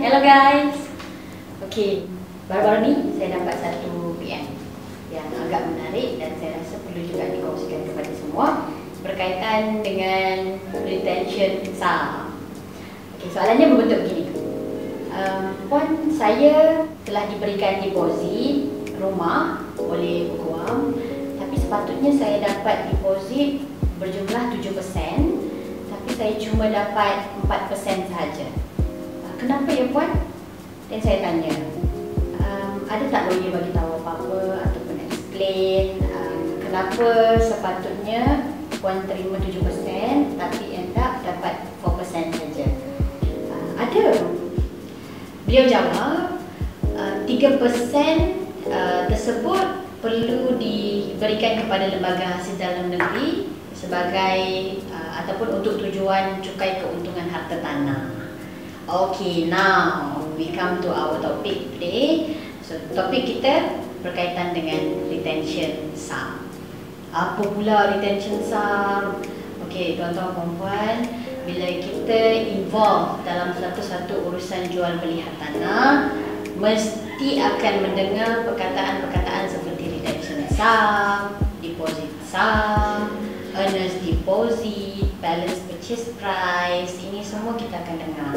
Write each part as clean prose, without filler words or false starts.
Hello guys. Okey, baru-baru ni saya dapat satu PM yang agak menarik dan saya rasa perlu juga dikongsikan kepada semua berkaitan dengan retention sum. Okey, soalannya berbentuk begini. Puan, saya telah diberikan deposit rumah oleh Peguam, tapi sepatutnya saya dapat deposit berjumlah 7%, tapi saya cuma dapat 4% sahaja. Kenapa ya Puan? Dan saya tanya, ada tak lawyer bagi tahu apa-apa ataupun explain kenapa sepatutnya Puan terima 7% tapi end up dapat 4% saja? Ada. Beliau jawab 3% tersebut perlu diberikan kepada lembaga hasil dalam negeri sebagai ataupun untuk tujuan cukai keuntungan harta tanah. Okay, now we come to our topic today. So, topik kita berkaitan dengan retention sum. Apa pula retention sum? Okay, tuan-tuan perempuan, bila kita involve dalam satu-satu urusan jual beli harta tanah, mesti akan mendengar perkataan-perkataan seperti retention sum, deposit sum, earnest deposit, balance purchase price. Ini semua kita akan dengar.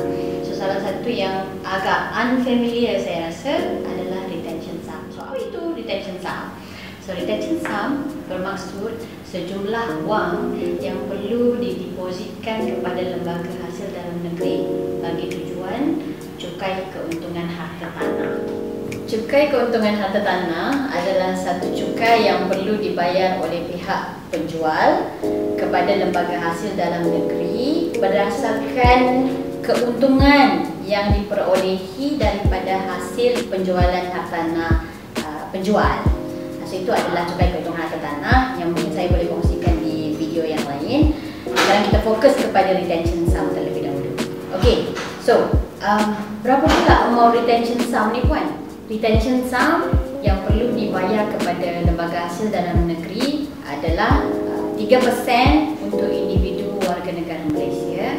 So salah satu yang agak unfamiliar saya rasa adalah retention sum. So apa itu retention sum? So retention sum bermaksud sejumlah wang yang perlu didepositkan kepada lembaga hasil dalam negeri bagi tujuan cukai keuntungan harta tanah. Cukai keuntungan harta tanah adalah satu cukai yang perlu dibayar oleh pihak penjual kepada lembaga hasil dalam negeri berdasarkan keuntungan yang diperolehi daripada hasil penjualan harta tanah penjual. So itu adalah cukai keuntungan harta tanah yang mungkin saya boleh kongsikan di video yang lain. Sekarang kita fokus kepada retention sum terlebih dahulu. Okey, so berapa pula amount retention sum ni Puan? Retention sum yang perlu dibayar kepada lembaga hasil dalam negeri adalah 3% untuk individu warga negara Malaysia,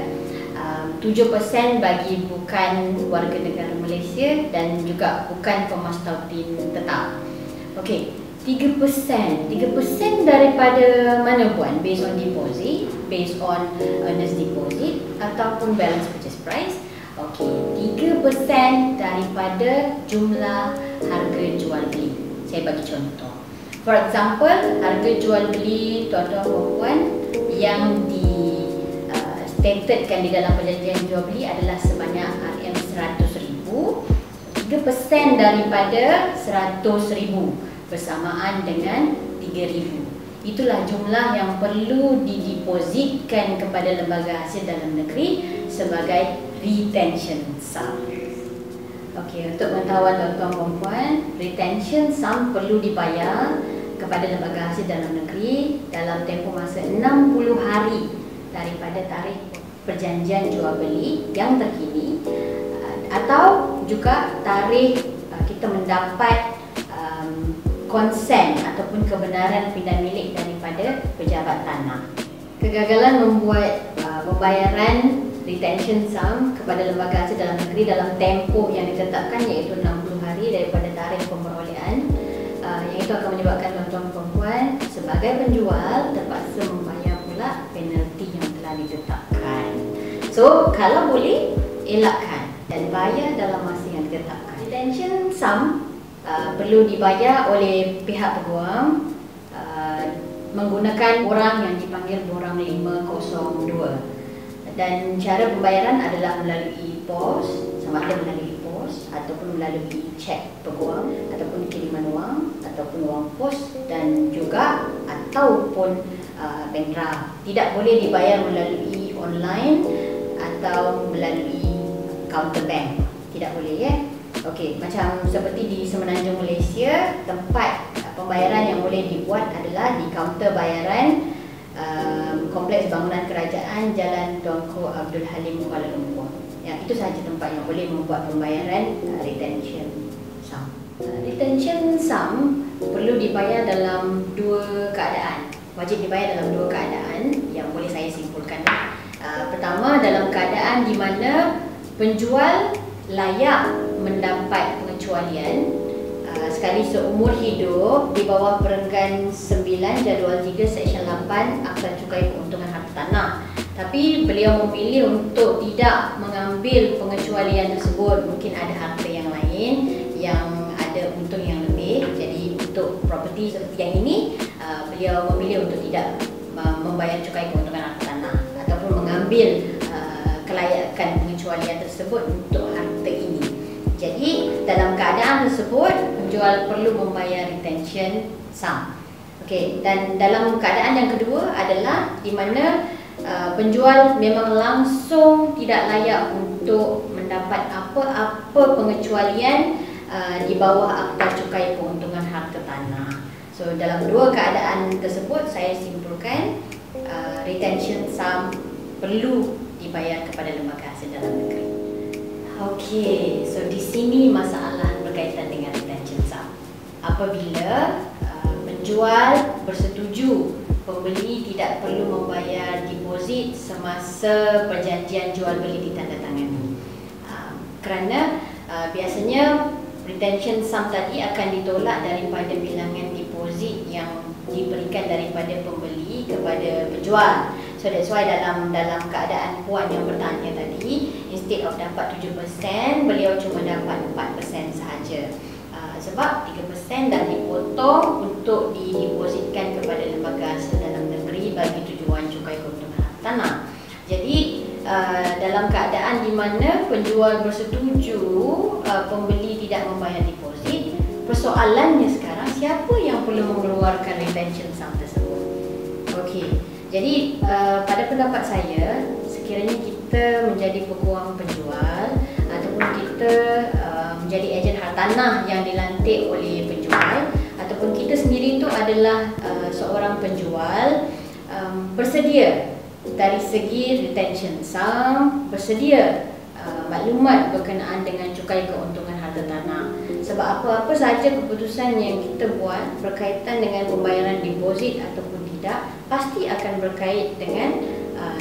7% bagi bukan warga negara Malaysia dan juga bukan pemastautin tetap. Okey, 3% daripada mana Puan? Based on deposit, based on earnest deposit ataupun balance purchase price? Okey, 3% daripada jumlah harga jual beli. Saya bagi contoh. For example, harga jual beli tuan-tuan perempuan yang statetkan di dalam perjanjian jual beli adalah sebanyak RM100,000. 3% daripada RM100,000 bersamaan dengan RM3,000. Itulah jumlah yang perlu didepositkan kepada lembaga hasil dalam negeri sebagai retention sum. Okey, untuk pengetahuan tuan-tuan perempuan, retention sum perlu dibayar kepada lembaga hasil dalam negeri dalam tempoh masa 60 hari daripada tarikh perjanjian jual beli yang terkini atau juga tarikh kita mendapat konsen ataupun kebenaran pindah milik daripada pejabat tanah. Kegagalan membuat pembayaran retention sum kepada lembaga hasil dalam negeri dalam tempoh yang ditetapkan iaitu 60 hari daripada tarikh pemberolehan, yang itu akan menyebabkan tuan-tuan perempuan sebagai penjual terpaksa membayar pula penalti yang telah ditetapkan. So, kalau boleh, elakkan dan bayar dalam masa yang ditetapkan. Retention sum perlu dibayar oleh pihak peguam menggunakan borang yang dipanggil borang 502. Dan cara pembayaran adalah melalui pos, sama ada melalui pos ataupun melalui cek peguam ataupun kiriman wang ataupun wang pos dan juga ataupun bank draft. Tidak boleh dibayar melalui online atau melalui counter bank. Tidak boleh ya. Okey, macam seperti di Semenanjung Malaysia, tempat pembayaran yang boleh dibuat adalah di kaunter bayaran Kompleks Bangunan Kerajaan Jalan Tuanku Abdul Halim, Kuala Lumpur. Ya, itu sahaja tempat yang boleh membuat pembayaran retention sum. Retention sum perlu dibayar dalam dua keadaan. Wajib dibayar dalam dua keadaan yang boleh saya simpulkan. Pertama, dalam keadaan di mana penjual layak mendapat pengecualian sekali seumur hidup di bawah perenggan 9 jadual 3 seksyen 8 Akta Cukai Keuntungan Harta Tanah. Tapi beliau memilih untuk tidak mengambil pengecualian tersebut. Mungkin ada harta yang lain yang ada untung yang lebih. Jadi untuk properti seperti yang ini, beliau memilih untuk tidak membayar cukai keuntungan harta tanah ataupun mengambil kelayakan pengecualian tersebut untuk harta ini. Jadi dalam keadaan tersebut, penjual perlu membayar retention sum. Okey, dan dalam keadaan yang kedua adalah di mana penjual memang langsung tidak layak untuk mendapat apa-apa pengecualian di bawah Akta Cukai Keuntungan Harta Tanah. So dalam dua keadaan tersebut, saya simpulkan retention sum perlu dibayar kepada lembaga hasil dalam negeri. Okey, so di sini masalah berkaitan dengan retention sum. Apabila penjual bersetuju pembeli tidak perlu membayar deposit semasa perjanjian jual beli ditandatangani, kerana biasanya retention sum tadi akan ditolak daripada bilangan deposit yang diberikan daripada pembeli kepada penjual. So that's why dalam keadaan puan yang bertanya tadi, instead of dapat 7%, beliau cuma dapat 4% sahaja. Sebab 3% dah dipotong untuk didepositkan kepada lembaga hasil dalam negeri bagi tujuan cukai keuntungan harta tanah. Jadi dalam keadaan di mana penjual bersetuju pembeli tidak membayar deposit, persoalannya sekarang siapa yang perlu mengeluarkan retention sum tersebut? Okey. Jadi pada pendapat saya, sekiranya kita menjadi peguam penjual ataupun kita menjadi ejen hartanah yang dilantik oleh penjual, ataupun kita sendiri itu adalah seorang penjual, bersedia dari segi retention sum, bersedia maklumat berkenaan dengan cukai keuntungan harta tanah. Sebab apa-apa sahaja keputusan yang kita buat berkaitan dengan pembayaran deposit ataupun tidak, pasti akan berkait dengan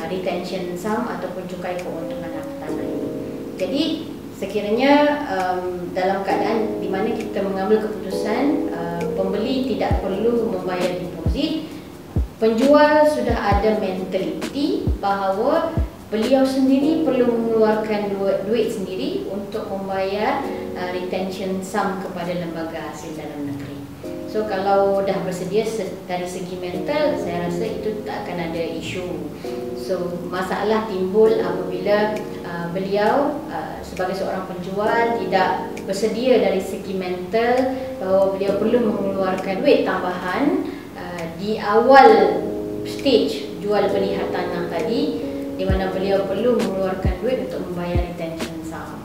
retention sum ataupun cukai keuntungan harta tanah ini. Jadi sekiranya dalam keadaan di mana kita mengambil keputusan pembeli tidak perlu membayar deposit, penjual sudah ada mentaliti bahawa beliau sendiri perlu mengeluarkan duit sendiri untuk membayar retention sum kepada lembaga hasil dalam negeri. So kalau dah bersedia dari segi mental, saya rasa itu tak akan ada isu. So masalah timbul apabila beliau sebagai seorang penjual tidak bersedia dari segi mental bahawa beliau perlu mengeluarkan duit tambahan di awal stage jual beli harta tanah tadi, di mana beliau perlu mengeluarkan duit untuk membayar retention sum.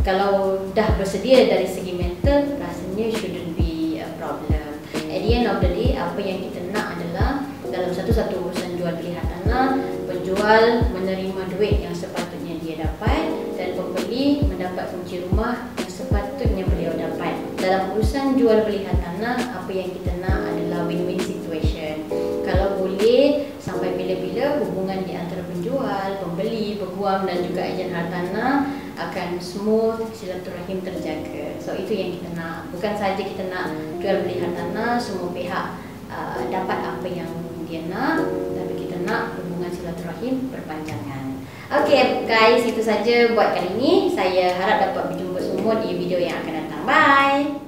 Kalau dah bersedia dari segi mental, rasanya shouldn't be a problem. At the end of the day, apa yang kita nak adalah dalam satu-satu urusan jual beli harta tanah, penjual menerima duit yang sepatutnya dia dapat dan pembeli mendapat kunci rumah yang sepatutnya beliau dapat. Dalam urusan jual beli harta tanah, apa yang kita nak adalah win-win situation. Kalau boleh, sampai bila-bila hubungan di antara penjual, pembeli, peguam dan juga ejen harta tanah akan smooth, silaturahim terjaga. So itu yang kita nak. Bukan saja kita nak jual beli harta tanah, semua pihak dapat apa yang dia nak, tapi kita nak hubungan silaturahim berpanjangan. Okay guys, itu saja buat kali ini. Saya harap dapat berjumpa semua di video yang akan datang. Bye!